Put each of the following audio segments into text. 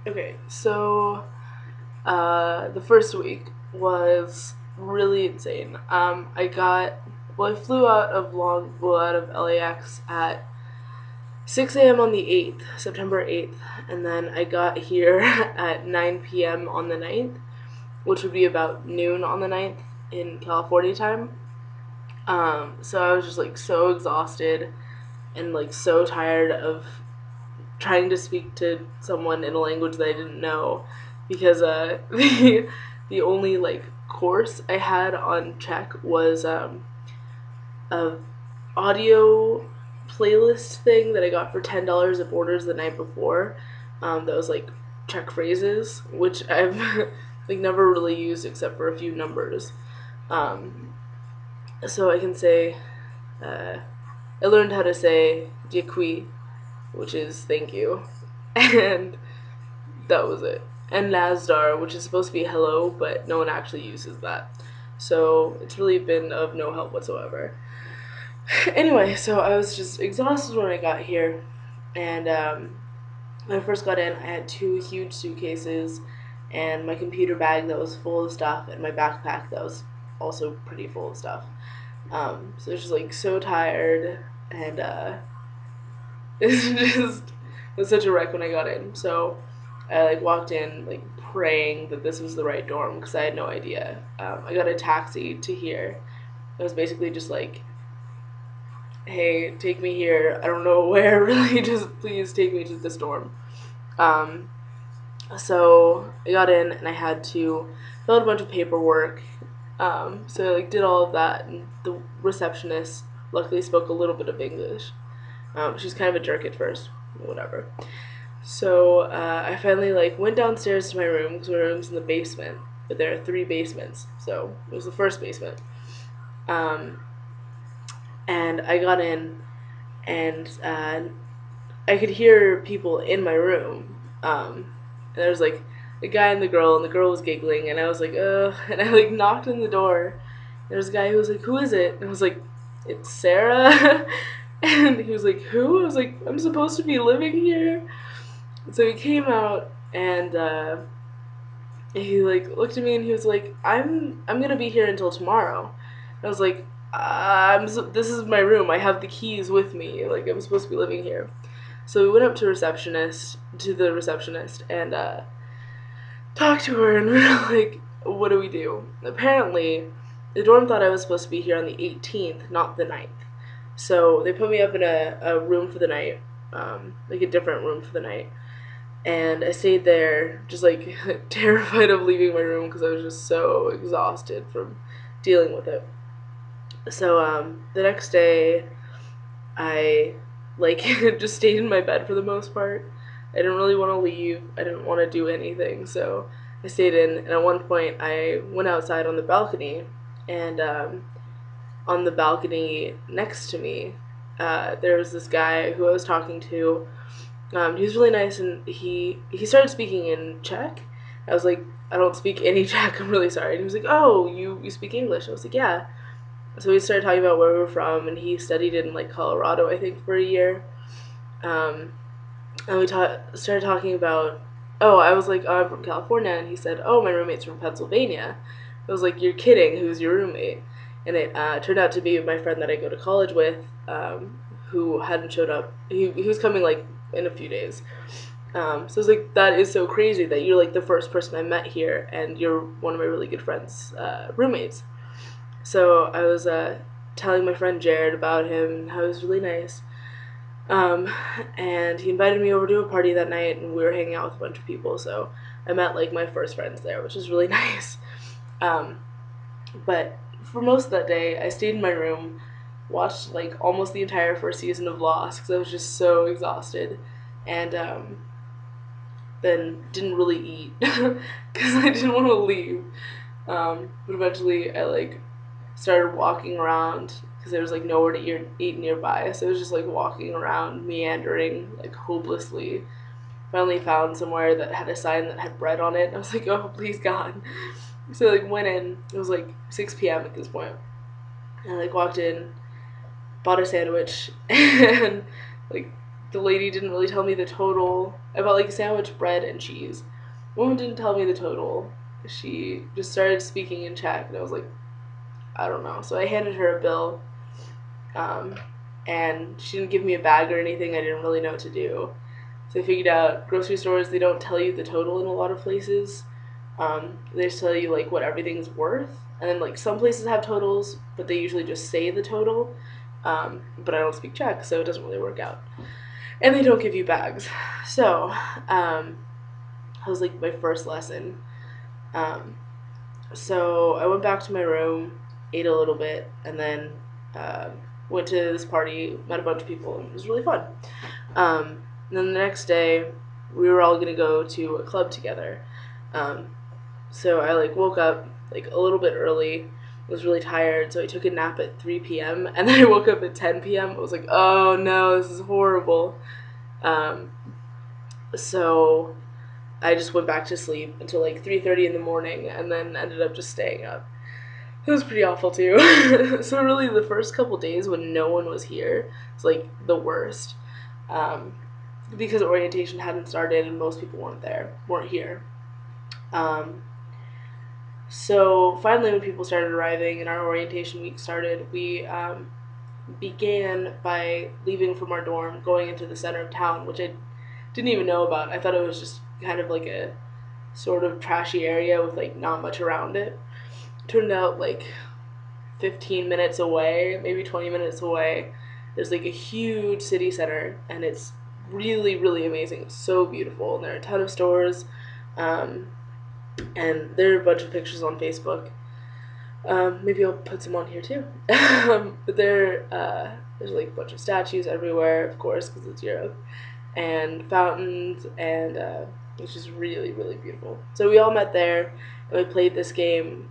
Okay, so the first week was really insane. I flew out of LAX at 6 a.m. on the 8th, September 8th, and then I got here at 9 p.m. on the 9th, which would be about noon on the 9th in California time. So I was just like so exhausted and like so tired of trying to speak to someone in a language that I didn't know because the only like course I had on Czech was a audio playlist thing that I got for $10 at Borders the night before. That was like Czech phrases, which I've like never really used except for a few numbers. Um, so I can say I learned how to say děkuji, which is thank you, and that was it. And Nazdar, which is supposed to be hello, but no one actually uses that. So it's really been of no help whatsoever. Anyway, so I was just exhausted when I got here, and when I first got in, I had two huge suitcases, and my computer bag that was full of stuff, and my backpack that was also pretty full of stuff. So I was just like so tired, and it was such a wreck when I got in. So I like walked in like praying that this was the right dorm because I had no idea. I got a taxi to here. It was basically just like, hey, take me here. I don't know where really. Just please take me to this dorm. Um, so I got in and I had to fill out a bunch of paperwork. So I like did all of that, and the receptionist luckily spoke a little bit of English. She's kind of a jerk at first, whatever. So I finally like went downstairs to my room because my room's in the basement, but there are three basements. So it was the first basement, um, and I got in, and I could hear people in my room. And there was like a guy and the girl was giggling, and I was like, ugh, and I like knocked on the door. There was a guy who was like, who is it? And I was like, it's Sarah. And he was like, who? I was like, I'm supposed to be living here. So he came out and he like looked at me and he was like, I'm gonna be here until tomorrow. And I was like, this is my room. I have the keys with me. Like I'm supposed to be living here. So we went up to the receptionist, and talked to her, and we were like, what do we do? Apparently, the dorm thought I was supposed to be here on the 18th, not the 9th. So they put me up in a room for the night, like a different room for the night. And I stayed there, just like terrified of leaving my room because I was just so exhausted from dealing with it. So the next day, I like just stayed in my bed for the most part. I didn't really want to leave. I didn't want to do anything, so I stayed in. And at one point, I went outside on the balcony, and on the balcony next to me, there was this guy who I was talking to. He was really nice, and he started speaking in Czech. I was like, I don't speak any Czech. I'm really sorry. And he was like, oh, you speak English? I was like, yeah. So we started talking about where we were from, and he studied in like Colorado, I think, for a year. Um, and started talking about. Oh, I was like, oh, I'm from California, and he said, oh, my roommate's from Pennsylvania. I was like, you're kidding? Who's your roommate? And it turned out to be my friend that I go to college with, who hadn't showed up. He was coming like in a few days. So I was like, that is so crazy that you're like the first person I met here, and you're one of my really good friends' roommates. So I was telling my friend Jared about him, how he was really nice. Um, and he invited me over to a party that night, and we were hanging out with a bunch of people. So I met like my first friends there, which was really nice. Um, but for most of that day, I stayed in my room, watched like almost the entire first season of Lost because I was just so exhausted, and then didn't really eat because I didn't want to leave. But eventually, I like started walking around because there was like nowhere to eat nearby. So I was just like walking around, meandering like hopelessly. Finally found somewhere that had a sign that had bread on it. And I was like, oh please God. So I like went in. It was like 6 p.m. at this point. And I like walked in, bought a sandwich, and like the lady didn't really tell me the total. I bought like a sandwich, bread, and cheese. The woman didn't tell me the total. She just started speaking in Czech, and I was like, I don't know. So I handed her a bill, um, and she didn't give me a bag or anything. I didn't really know what to do. So I figured out grocery stores, they don't tell you the total in a lot of places. They just tell you like what everything's worth. And then like some places have totals, but they usually just say the total. But I don't speak Czech, so it doesn't really work out. And they don't give you bags. So that was like my first lesson. Um, so I went back to my room, ate a little bit, and then went to this party, met a bunch of people, and it was really fun. And then the next day, we were all gonna go to a club together. Um, so I like woke up like a little bit early. Was really tired, so I took a nap at 3 p.m. and then I woke up at 10 p.m. I was like, oh no, this is horrible. Um, so I just went back to sleep until like 3:30 in the morning, and then ended up just staying up. It was pretty awful too. So really, the first couple days when no one was here was like the worst, um, because orientation hadn't started and most people weren't here. Um, so finally, when people started arriving and our orientation week started, we began by leaving from our dorm, going into the center of town, which I didn't even know about. I thought it was just kind of like a sort of trashy area with like not much around it. Turned out like 15 minutes away, maybe 20 minutes away, there's like a huge city center, and it's really, really amazing. It's so beautiful, and there are a ton of stores, um, and there are a bunch of pictures on Facebook. Maybe I'll put some on here too. But there's like a bunch of statues everywhere, of course, because it's Europe, and fountains, and it's just really, really beautiful. So we all met there, and we played this game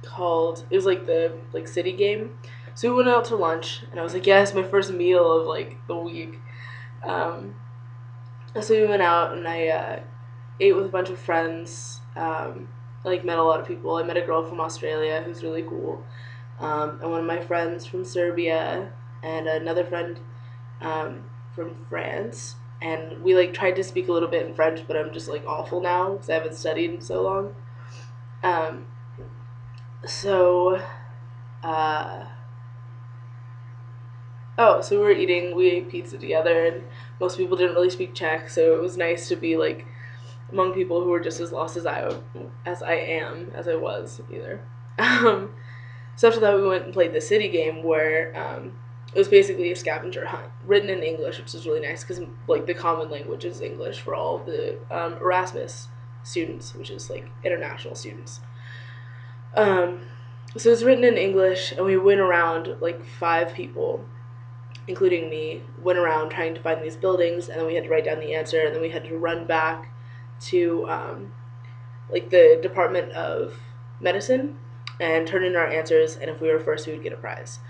called, it was like the like city game. So we went out to lunch, and I was like, yes, my first meal of like the week. Um, so we went out, and I ate with a bunch of friends. Like met a lot of people. I met a girl from Australia who's really cool, and one of my friends from Serbia, and another friend from France. And we like tried to speak a little bit in French, but I'm just like awful now because I haven't studied in so long. Um, so, uh, so we ate pizza together, and most people didn't really speak Czech, so it was nice to be like among people who were just as lost as I was either. Um, so after that, we went and played the city game, where it was basically a scavenger hunt written in English, which is really nice because like the common language is English for all the Erasmus students, which is like international students. Um, so it was written in English, and we went around like 5 people, including me, went around trying to find these buildings, and then we had to write down the answer, and then we had to run back to like the Department of Medicine and turn in our answers, and if we were first, we would get a prize.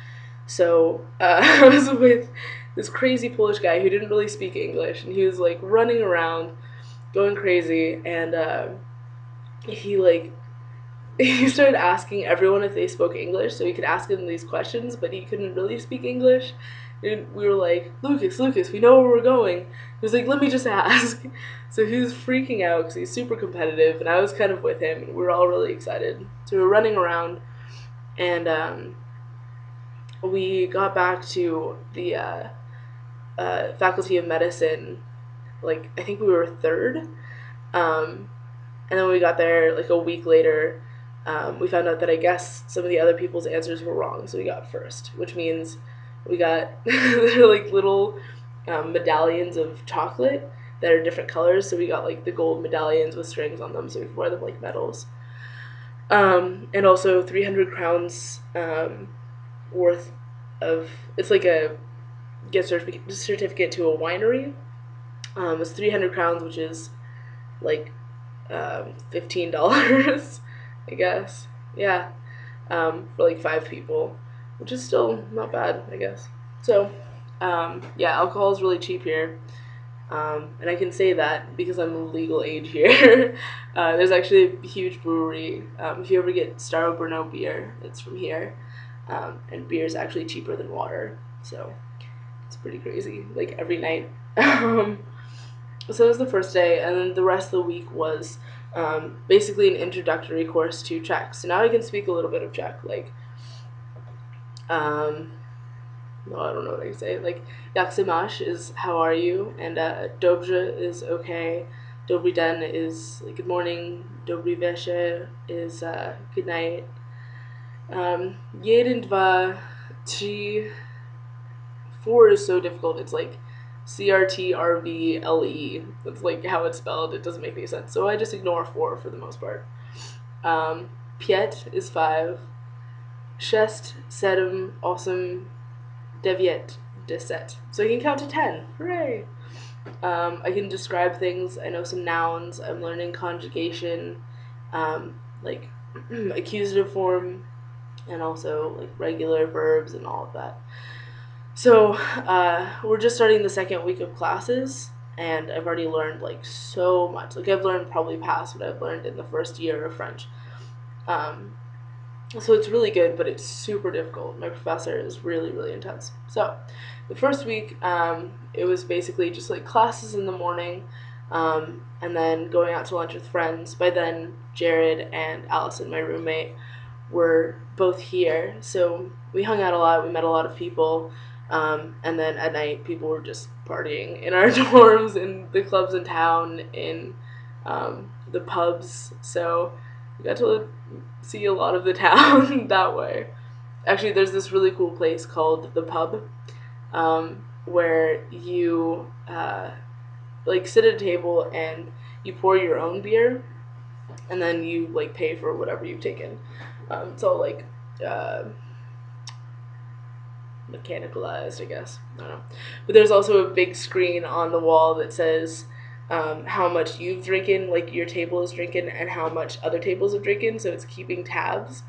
So I was with this crazy Polish guy who didn't really speak English, and he was like running around, going crazy, and he like he started asking everyone if they spoke English, so he could ask them these questions, but he couldn't really speak English. And we were like, Lucas, we know where we're going. He was like, let me just ask. So he was freaking out because he's super competitive, and I was kind of with him, and we were all really excited. So we were running around, and we got back to the Faculty of Medicine, like, I think we were third. Um, and then when we got there, like, a week later, we found out that I guess some of the other people's answers were wrong, so we got first, which means we got like little medallions of chocolate that are different colors. So we got like the gold medallions with strings on them, so we could wear them like medals. And also 300 crowns worth of, it's like a gift certificate to a winery. It's 300 crowns, which is like $15, I guess. Yeah, for like 5 people, which is still not bad, I guess. So, yeah, alcohol is really cheap here. And I can say that because I'm legal age here. There's actually a huge brewery. If you ever get Brno beer, it's from here. And beer is actually cheaper than water. So, it's pretty crazy, like every night. So that was the first day, and then the rest of the week was basically an introductory course to Czech. So now I can speak a little bit of Czech, like, um, no, I don't know what I can say. Like, jak se máš is how are you, and dobře is okay. Dobrý den is like good morning. Dobrý večer is good night. Jeden, dva, tři, four is so difficult. It's like CRTRVLE. That's like how it's spelled. It doesn't make any sense. So I just ignore four for the most part. Piet is five. Šest, sedm, osm, devět, deset. So I can count to 10. Hooray! I can describe things. I know some nouns. I'm learning conjugation, like accusative form, and also like regular verbs and all of that. So we're just starting the second week of classes, and I've already learned like so much. Like I've learned probably past what I've learned in the first year of French. So it's really good, but it's super difficult. My professor is really, really intense. So the first week, it was basically just like classes in the morning, and then going out to lunch with friends. By then, Jared and Allison, my roommate, were both here. So we hung out a lot. We met a lot of people. And then at night, people were just partying in our dorms, in the clubs in town, in the pubs. So we got to see a lot of the town that way. Actually, there's this really cool place called the Pub, where you like sit at a table and you pour your own beer, and then you like pay for whatever you've taken. It's all like mechanicalized, I guess. I don't know. But there's also a big screen on the wall that says how much you've drinking, like your table is drinking, and how much other tables have drinking, so it's keeping tabs.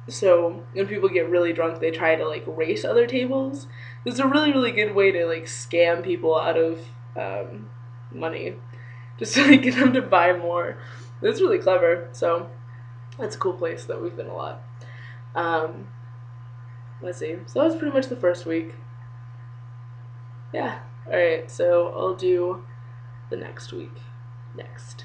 So when people get really drunk, they try to like race other tables. It's a really, really good way to like scam people out of money, just to like, get them to buy more. It's really clever. So it's a cool place that we've been a lot. Let's see. So that was pretty much the first week. Yeah. All right. So I'll do the next week next.